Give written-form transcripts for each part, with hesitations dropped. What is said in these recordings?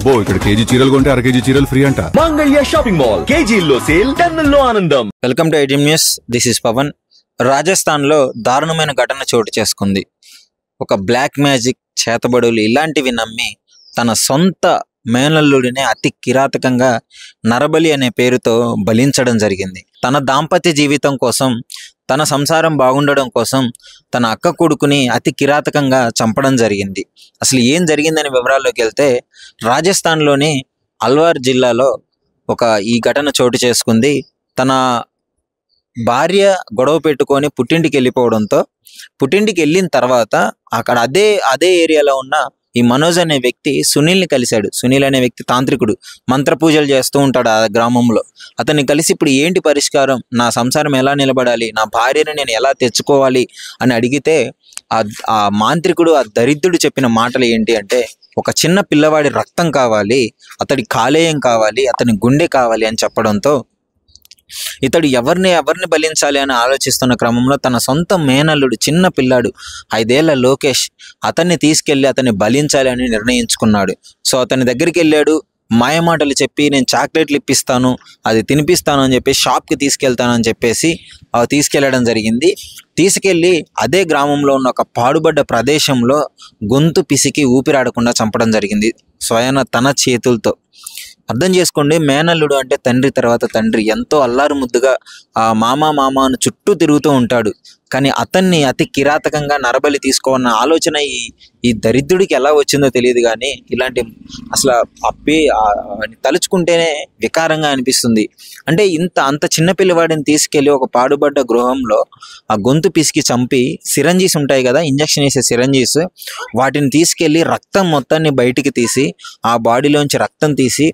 అబ్బో ఇక్కడ కేజీ చీరలు కొంటే అర కేజీ చీరలు ఫ్రీ అంట. మంగళ్య షాపింగ్ మాల్, కేజీల్లో సేల్, టన్నుల్లో ఆనందం. Welcome to IT news. This is Pavan. Rajasthan లో దారుణమైన ఘటన చోటు చేసుకుంది. ఒక బ్లాక్ మ్యాజిక్, చేతబడులు ఇలాంటివి నమ్మి తన సొంత మేనల్లుడినే అతి కిరాతకంగా నరబలి అనే పేరుతో బలించడం జరిగింది. తన దాంపత్య జీవితం కోసం, తన సంసారం బాగుండడం కోసం తన అక్క కొడుకుని అతి కిరాతకంగా చంపడం జరిగింది. అసలు ఏం జరిగిందనే వివరాల్లోకి వెళ్తే, రాజస్థాన్లోని అల్వార్ జిల్లాలో ఈ ఘటన చోటు చేసుకుంది. తన భార్య గొడవ పెట్టుకొని పుట్టింటికి వెళ్ళిపోవడంతో, పుట్టింటికి వెళ్ళిన తర్వాత అక్కడ అదే ఏరియాలో ఉన్న ఈ మనోజ్ అనే వ్యక్తి సునీల్ని కలిశాడు. సునీల్ అనే వ్యక్తి తాంత్రికుడు, మంత్ర పూజలు చేస్తూ ఉంటాడు ఆ గ్రామంలో. అతన్ని కలిసి ఇప్పుడు ఏంటి పరిష్కారం, నా సంసారం ఎలా నిలబడాలి, నా భార్యని నేను ఎలా తెచ్చుకోవాలి అని అడిగితే ఆ మాంత్రికుడు, ఆ దరిద్రుడు చెప్పిన మాటలు ఏంటి అంటే, ఒక చిన్న పిల్లవాడి రక్తం కావాలి, అతడి కాలేయం కావాలి, అతని గుండె కావాలి అని చెప్పడంతో ఇతడు ఎవరిని బలించాలి అని ఆలోచిస్తున్న క్రమంలో తన సొంత మేనల్లుడు, చిన్న పిల్లాడు 5 ఏళ్ల లోకేష్, అతన్ని తీసుకెళ్లి అతన్ని బలించాలి అని నిర్ణయించుకున్నాడు. సో అతని దగ్గరికి వెళ్ళాడు. మాయమాటలు చెప్పి నేను చాక్లెట్లు ఇప్పిస్తాను, అది తినిపిస్తాను అని చెప్పి షాప్కి తీసుకెళ్తానని చెప్పేసి తీసుకెళ్లడం జరిగింది. తీసుకెళ్ళి అదే గ్రామంలో ఉన్న ఒక పాడుబడ్డ ప్రదేశంలో గొంతు పిసికి ఊపిరాడకుండా చంపడం జరిగింది, స్వయాన తన చేతులతో. అర్థం చేసుకోండి, మేనల్లుడు అంటే తండ్రి తర్వాత తండ్రి, ఎంతో అల్లారు ముద్దుగా ఆ మామ అని చుట్టూ తిరుగుతూ ఉంటాడు. కానీ అతన్ని అతి కిరాతకంగా నరబలి తీసుకోవాలన్న ఆలోచన ఈ దరిద్రుడికి ఎలా వచ్చిందో తెలియదు. కానీ ఇలాంటి అసలు తలుచుకుంటేనే వికారంగా అనిపిస్తుంది. అంటే అంత చిన్న పిల్లవాడిని తీసుకెళ్లి ఒక పాడుబడ్డ గృహంలో ఆ గొంతు పిసికి చంపి, సిరంజీస్ ఉంటాయి కదా, ఇంజక్షన్ వేసే సిరంజీస్, వాటిని తీసుకెళ్లి రక్తం మొత్తాన్ని బయటికి తీసి, ఆ బాడీలోంచి రక్తం తీసి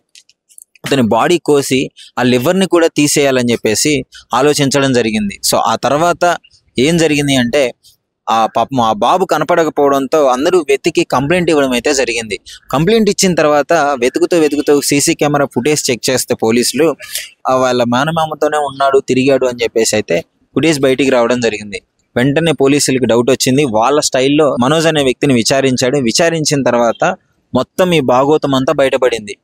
అతని బాడీ కోసి ఆ లివర్ని కూడా తీసేయాలని చెప్పేసి ఆలోచించడం జరిగింది. సో ఆ తర్వాత ఏం జరిగింది అంటే, పాపం ఆ బాబు కనపడకపోవడంతో అందరూ వెతికి కంప్లైంట్ ఇవ్వడం అయితే జరిగింది. కంప్లైంట్ ఇచ్చిన తర్వాత వెతుకుతూ సీసీ కెమెరా ఫుటేజ్ చెక్ చేస్తే పోలీసులు వాళ్ళ మేనమామతోనే ఉన్నాడు, తిరిగాడు అని చెప్పేసి అయితే ఫుటేజ్ బయటికి రావడం జరిగింది. వెంటనే పోలీసులకి డౌట్ వచ్చింది. వాళ్ళ స్టైల్లో మనోజ్ అనే వ్యక్తిని విచారించాడు. విచారించిన తర్వాత మొత్తం ఈ భాగోతం అంతా బయటపడింది.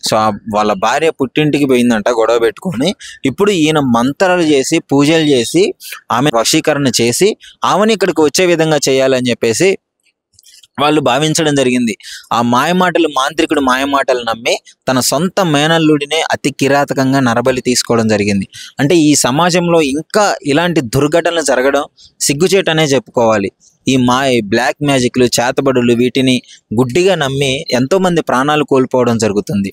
సో వాళ్ళ భార్య పుట్టింటికి పోయిందంట గొడవ పెట్టుకొని. ఇప్పుడు ఈయన మంత్రాలు చేసి, పూజలు చేసి, ఆమె వశీకరణ చేసి ఆమెను ఇక్కడికి వచ్చే విధంగా చేయాలని చెప్పేసి వాళ్ళు భావించడం జరిగింది. ఆ మాంత్రికుడు మాయమాటలు నమ్మి తన సొంత మేనల్లుడినే అతి కిరాతకంగా నరబలి తీసుకోవడం జరిగింది. అంటే ఈ సమాజంలో ఇంకా ఇలాంటి దుర్ఘటనలు జరగడం సిగ్గుచేటనే చెప్పుకోవాలి. ఈ బ్లాక్ మ్యాజిక్లు, చేతబడులు, వీటిని గుడ్డిగా నమ్మి ఎంతోమంది ప్రాణాలు కోల్పోవడం జరుగుతుంది.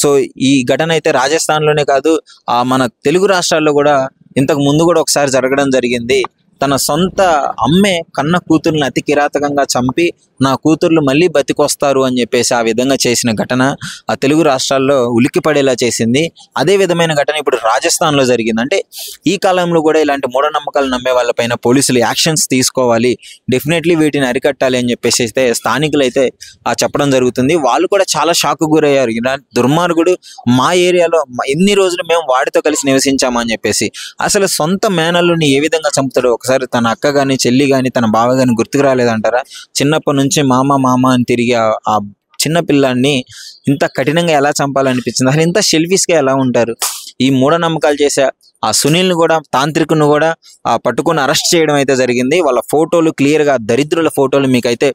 సో ఈ ఘటన అయితే రాజస్థాన్లోనే కాదు, మన తెలుగు రాష్ట్రాల్లో కూడా ఇంతకు ముందు కూడా ఒకసారి జరగడం జరిగింది. తన సొంత అమ్మే కన్న కూతుర్ని అతి కిరాతకంగా చంపి, నా కూతుర్లు మళ్ళీ బతికొస్తారు అని చెప్పేసి ఆ విధంగా చేసిన ఘటన ఆ తెలుగు రాష్ట్రాల్లో ఉలిక్కిపడేలా చేసింది. అదే విధమైన ఘటన ఇప్పుడు రాజస్థాన్లో జరిగింది. అంటే ఈ కాలంలో కూడా ఇలాంటి మూఢనమ్మకాలు నమ్మే వాళ్ళపైన పోలీసులు యాక్షన్స్ తీసుకోవాలి, డెఫినెట్లీ వీటిని అరికట్టాలి అని చెప్పేసి అయితే స్థానికులు అయితే చెప్పడం జరుగుతుంది. వాళ్ళు కూడా చాలా షాక్ గురయ్యారు. ఇలాంటి దుర్మార్గుడు మా ఏరియాలో ఎన్ని రోజులు మేము వాడితో కలిసి నివసించామని చెప్పేసి. అసలు సొంత మేనల్లుని ఏ విధంగా చంపుతాడు? ఒకసారి తన అక్క కానీ, చెల్లి కానీ, తన బావ కానీ గుర్తుకు రాలేదంటారా? చిన్నప్పటి నుంచి మామ అని తిరిగి ఆ చిన్న పిల్లాన్ని ఇంత కఠినంగా ఎలా చంపాలనిపించింది? అసలు ఇంత సెల్ఫిష్గా ఎలా ఉంటారు? ఈ మూఢనమ్మకాలు చేసే ఆ సునీల్ని కూడా, తాంత్రికుని కూడా పట్టుకొని అరెస్ట్ చేయడం అయితే జరిగింది. వాళ్ళ ఫోటోలు క్లియర్గా, దరిద్రుల ఫోటోలు మీకైతే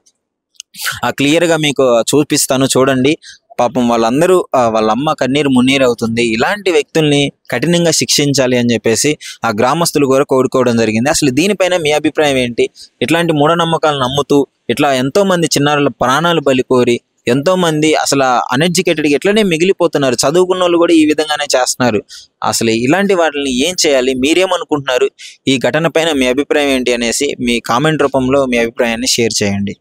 క్లియర్గా మీకు చూపిస్తాను, చూడండి. పాపం వాళ్ళందరూ వాళ్ళ అమ్మ కన్నీరు మున్నీరు అవుతుంది. ఇలాంటి వ్యక్తుల్ని కఠినంగా శిక్షించాలి అని చెప్పేసి ఆ గ్రామస్తులు కూడా కోరుకోవడం జరిగింది. అసలు దీనిపైన మీ అభిప్రాయం ఏంటి? ఇట్లాంటి మూఢనమ్మకాలు నమ్ముతూ ఇట్లా ఎంతోమంది చిన్నారుల ప్రాణాలు బలికోరి, ఎంతోమంది అసలు అన్ఎడ్యుకేటెడ్గా ఎట్లనే మిగిలిపోతున్నారు. చదువుకున్న వాళ్ళు కూడా ఈ విధంగానే చేస్తున్నారు. అసలు ఇలాంటి వాటిని ఏం చేయాలి? మీరేమనుకుంటున్నారు? ఈ ఘటన పైన మీ అభిప్రాయం ఏంటి అనేసి మీ కామెంట్ రూపంలో మీ అభిప్రాయాన్ని షేర్ చేయండి.